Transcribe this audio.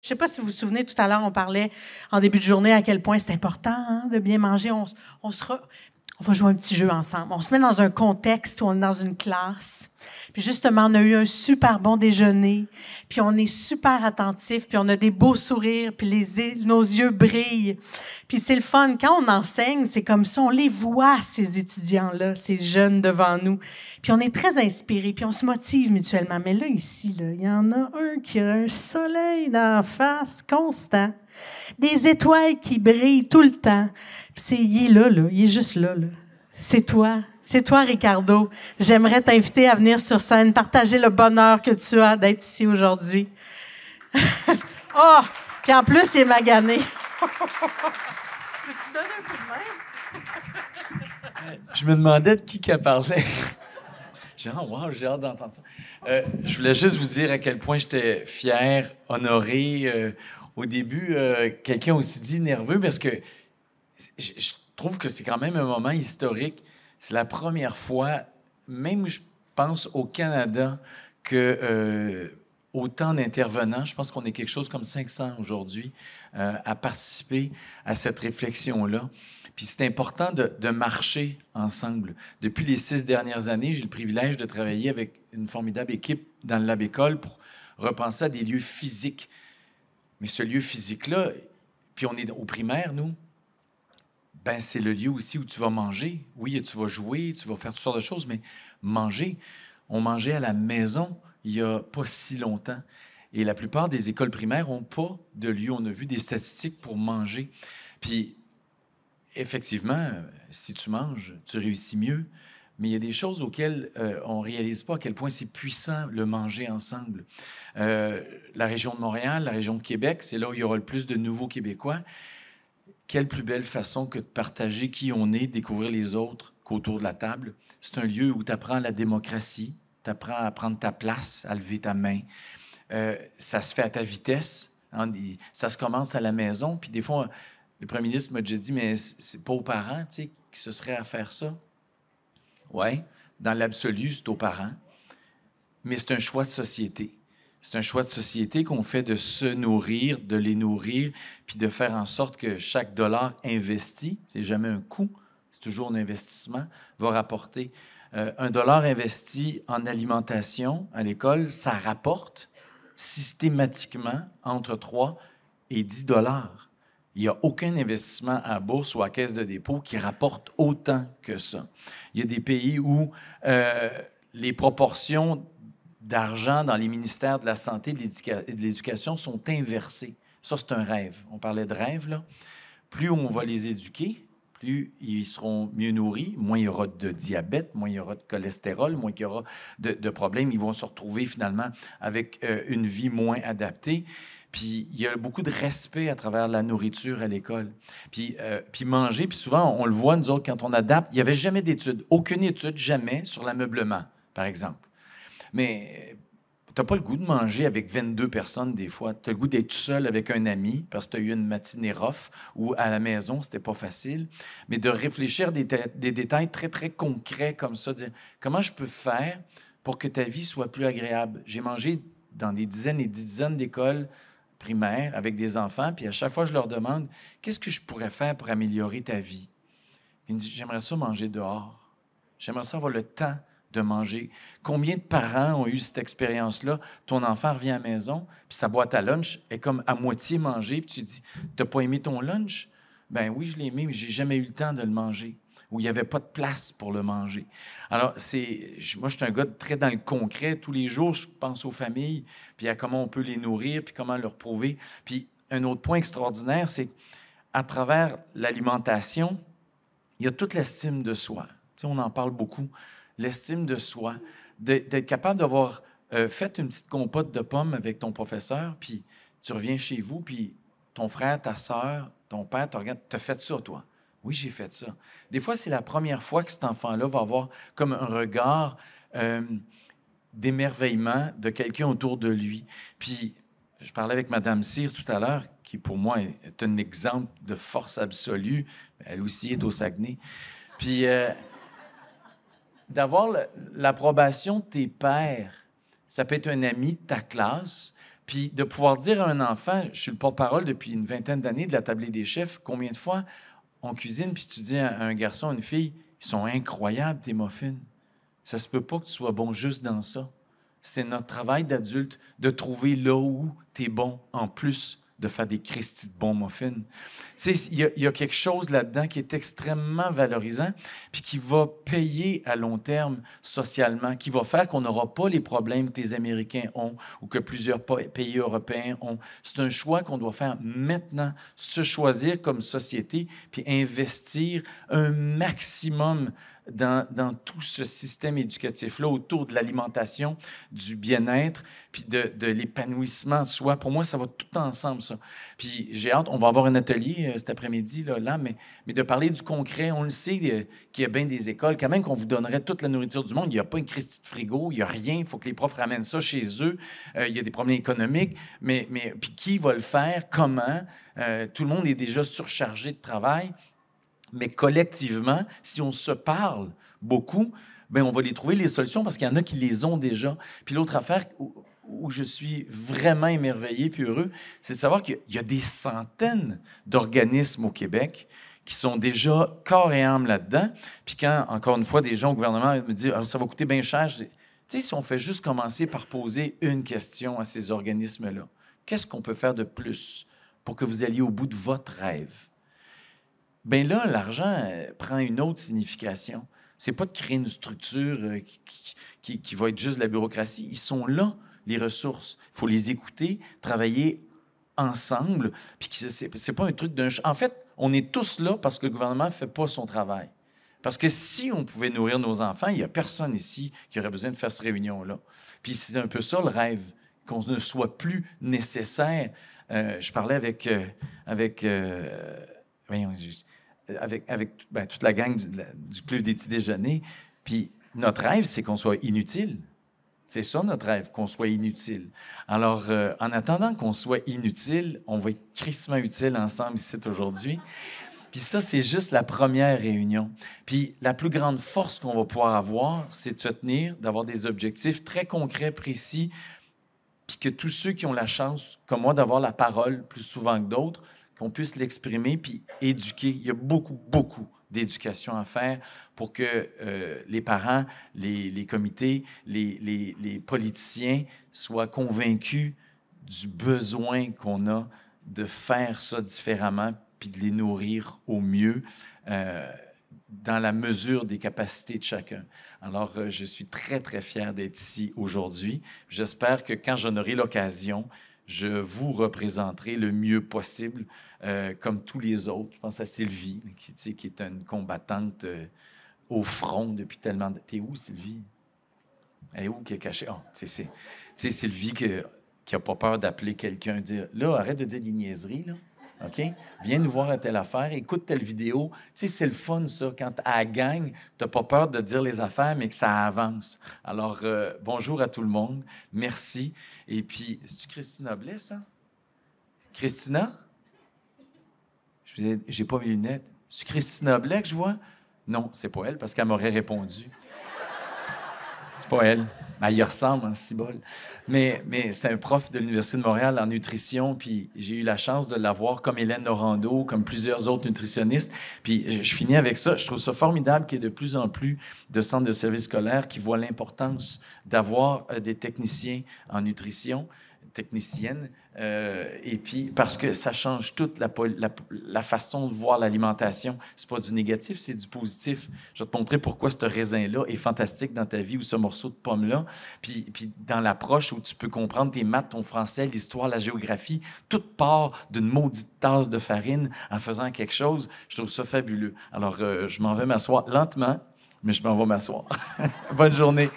Je ne sais pas si vous vous souvenez, tout à l'heure, on parlait en début de journée à quel point c'est important de bien manger. On va jouer un petit jeu ensemble. On se met dans un contexte où on est dans une classe. Puis justement, on a eu un super bon déjeuner. Puis on est super attentifs. Puis on a des beaux sourires. Puis nos yeux brillent. Puis c'est le fun. Quand on enseigne, c'est comme ça. On les voit, ces étudiants-là, ces jeunes devant nous. Puis on est très inspirés. Puis on se motive mutuellement. Mais là, ici, il y en a un qui a un soleil dans la face constant. Des étoiles qui brillent tout le temps. Il est là, il est juste là. C'est toi, Ricardo. J'aimerais t'inviter à venir sur scène, partager le bonheur que tu as d'être ici aujourd'hui. Oh, puis en plus, il est magané. Peux-tu donner un coup de main? Je me demandais de qui qu'elle parlait. J'ai hâte d'entendre ça. Je voulais juste vous dire à quel point j'étais fier, honoré. Au début, quelqu'un aussi dit nerveux parce que je trouve que c'est quand même un moment historique. C'est la première fois, même je pense au Canada, que autant d'intervenants, je pense qu'on est quelque chose comme 500 aujourd'hui, à participer à cette réflexion-là. Puis c'est important de marcher ensemble. Depuis les 6 dernières années, j'ai le privilège de travailler avec une formidable équipe dans le Lab École pour repenser à des lieux physiques. Mais ce lieu physique-là, puis on est au primaire, nous, ben c'est le lieu aussi où tu vas manger. Oui, tu vas jouer, tu vas faire toutes sortes de choses, mais manger. On mangeait à la maison il n'y a pas si longtemps. Et la plupart des écoles primaires n'ont pas de lieu. On a vu des statistiques pour manger. Puis, effectivement, si tu manges, tu réussis mieux. Mais il y a des choses auxquelles on ne réalise pas à quel point c'est puissant le manger ensemble. La région de Montréal, la région de Québec, c'est là où il y aura le plus de nouveaux Québécois. Quelle plus belle façon que de partager qui on est, découvrir les autres qu'autour de la table. C'est un lieu où tu apprends la démocratie, tu apprends à prendre ta place, à lever ta main. Ça se fait à ta vitesse. Hein, ça se commence à la maison. Puis des fois, le premier ministre m'a déjà dit, mais c'est pas aux parents, tu sais, qui se seraient à faire ça. Oui, dans l'absolu, c'est aux parents. Mais c'est un choix de société. C'est un choix de société qu'on fait de se nourrir, de les nourrir, puis de faire en sorte que chaque dollar investi, c'est jamais un coût, c'est toujours un investissement, va rapporter. Un dollar investi en alimentation à l'école, ça rapporte systématiquement entre 3 et 10 dollars. Il n'y a aucun investissement à bourse ou à caisse de dépôt qui rapporte autant que ça. Il y a des pays où les proportions d'argent dans les ministères de la Santé et de l'Éducation sont inversées. Ça, c'est un rêve. On parlait de rêve, là. Plus on va les éduquer, plus ils seront mieux nourris, moins il y aura de diabète, moins il y aura de cholestérol, moins il y aura de problèmes. Ils vont se retrouver finalement avec une vie moins adaptée. Puis il y a beaucoup de respect à travers la nourriture à l'école. Puis manger, puis souvent, on le voit, nous autres, quand on adapte, il n'y avait jamais d'études, aucune étude, jamais, sur l'ameublement, par exemple. Mais tu n'as pas le goût de manger avec 22 personnes des fois. Tu as le goût d'être seul avec un ami parce que tu as eu une matinée rough ou à la maison, c'était pas facile. Mais de réfléchir des détails très, très concrets comme ça, dire comment je peux faire pour que ta vie soit plus agréable. J'ai mangé dans des dizaines et des dizaines d'écoles primaires avec des enfants, puis à chaque fois, je leur demande qu'est-ce que je pourrais faire pour améliorer ta vie. Ils me disent j'aimerais ça manger dehors. J'aimerais ça avoir le temps de manger. Combien de parents ont eu cette expérience-là? Ton enfant revient à la maison, puis sa boîte à lunch est comme à moitié mangée, puis tu dis, t'as pas aimé ton lunch? Ben oui, je l'ai aimé, mais j'ai jamais eu le temps de le manger, ou il n'y avait pas de place pour le manger. Alors, moi, je suis un gars très dans le concret. Tous les jours, je pense aux familles, puis à comment on peut les nourrir, puis comment leur prouver. Puis un autre point extraordinaire, c'est qu'à travers l'alimentation, il y a toute l'estime de soi. Tu sais, on en parle beaucoup. L'estime de soi, d'être capable d'avoir fait une petite compote de pommes avec ton professeur, puis tu reviens chez vous, puis ton frère, ta sœur, ton père te regarde, t'as fait ça, toi. Oui, j'ai fait ça. Des fois, c'est la première fois que cet enfant-là va avoir comme un regard d'émerveillement de quelqu'un autour de lui. Puis, je parlais avec Mme Cyr tout à l'heure, qui pour moi est un exemple de force absolue. Elle aussi est au Saguenay. Puis... d'avoir l'approbation de tes pairs. Ça peut être un ami de ta classe, Puis de pouvoir dire à un enfant, je suis le porte-parole depuis une vingtaine d'années de la tablée des chefs, combien de fois on cuisine, puis tu dis à un garçon, une fille, ils sont incroyables tes muffins. Ça se peut pas que tu sois bon juste dans ça. C'est notre travail d'adulte de trouver là où tu es bon, en plus de faire des Christy de bons muffins. Tu sais, il y a quelque chose là-dedans qui est extrêmement valorisant, puis qui va payer à long terme socialement, qui va faire qu'on n'aura pas les problèmes que les Américains ont ou que plusieurs pays européens ont. C'est un choix qu'on doit faire maintenant, se choisir comme société, puis investir un maximum dans tout ce système éducatif-là autour de l'alimentation, du bien-être, puis de l'épanouissement de soi. Pour moi, ça va tout ensemble, ça. Puis j'ai hâte, on va avoir un atelier cet après-midi, là, mais de parler du concret. On le sait qu'il y a bien des écoles, quand même qu'on vous donnerait toute la nourriture du monde. Il n'y a pas une Christie de frigo, il n'y a rien. Il faut que les profs ramènent ça chez eux. Il y a des problèmes économiques, mais puis qui va le faire? Comment? Tout le monde est déjà surchargé de travail. Mais collectivement, si on se parle beaucoup, bien, on va les trouver, les solutions, parce qu'il y en a qui les ont déjà. Puis l'autre affaire où je suis vraiment émerveillé puis heureux, c'est de savoir qu'il y a des centaines d'organismes au Québec qui sont déjà corps et âme là-dedans. Puis quand, encore une fois, des gens au gouvernement me disent « ça va coûter bien cher », je dis « Tu sais, si on fait juste commencer par poser une question à ces organismes-là, qu'est-ce qu'on peut faire de plus pour que vous alliez au bout de votre rêve? » Bien là, l'argent prend une autre signification. C'est pas de créer une structure qui va être juste la bureaucratie. Ils sont là, les ressources. Il faut les écouter, travailler ensemble. Puis c'est pas un truc d'un... En fait, on est tous là parce que le gouvernement ne fait pas son travail. Parce que si on pouvait nourrir nos enfants, il n'y a personne ici qui aurait besoin de faire cette réunion-là. Puis c'est un peu ça le rêve, qu'on ne soit plus nécessaire. Je parlais avec toute la gang du Club des petits déjeuners. Puis notre rêve, c'est qu'on soit inutile. C'est ça notre rêve, qu'on soit inutile. Alors, en attendant qu'on soit inutile, on va être crissement utile ensemble ici aujourd'hui. Puis ça, c'est juste la première réunion. Puis la plus grande force qu'on va pouvoir avoir, c'est de se tenir, d'avoir des objectifs très concrets, précis, puis que tous ceux qui ont la chance, comme moi, d'avoir la parole plus souvent que d'autres, qu'on puisse l'exprimer puis éduquer. Il y a beaucoup, beaucoup d'éducation à faire pour que les parents, les comités, les politiciens soient convaincus du besoin qu'on a de faire ça différemment puis de les nourrir au mieux dans la mesure des capacités de chacun. Alors, je suis très, très fier d'être ici aujourd'hui. J'espère que quand j'en aurai l'occasion, je vous représenterai le mieux possible, comme tous les autres. Je pense à Sylvie, qui est une combattante au front depuis tellement de... T'es où, Sylvie? Elle est où qui est cachée? Oh, c'est Sylvie qui n'a pas peur d'appeler quelqu'un, dire « Là, arrête de dire des niaiseries, là. OK? Viens nous voir à telle affaire, écoute telle vidéo. » Tu sais, c'est le fun, ça. Quand elle gagne, tu n'as pas peur de dire les affaires, mais que ça avance. Alors, bonjour à tout le monde. Merci. Et puis, c'est-tu Christina Blais, ça? Christina? J'ai pas mes lunettes. C'est Christina Blais que je vois? Non, c'est pas elle, parce qu'elle m'aurait répondu. C'est pas elle. Elle y ressemble en cibole. Mais c'est un prof de l'Université de Montréal en nutrition, puis j'ai eu la chance de l'avoir comme Hélène Laurando, comme plusieurs autres nutritionnistes. Puis je finis avec ça. Je trouve ça formidable qu'il y ait de plus en plus de centres de services scolaires qui voient l'importance d'avoir des techniciens en nutrition, techniciennes, et puis parce que ça change toute la façon de voir l'alimentation. C'est pas du négatif, c'est du positif. Je vais te montrer pourquoi ce raisin-là est fantastique dans ta vie ou ce morceau de pomme-là. Puis dans l'approche où tu peux comprendre tes maths, ton français, l'histoire, la géographie, tout part d'une maudite tasse de farine en faisant quelque chose. Je trouve ça fabuleux. Alors, je m'en vais m'asseoir lentement, mais je m'en vais m'asseoir. Bonne journée.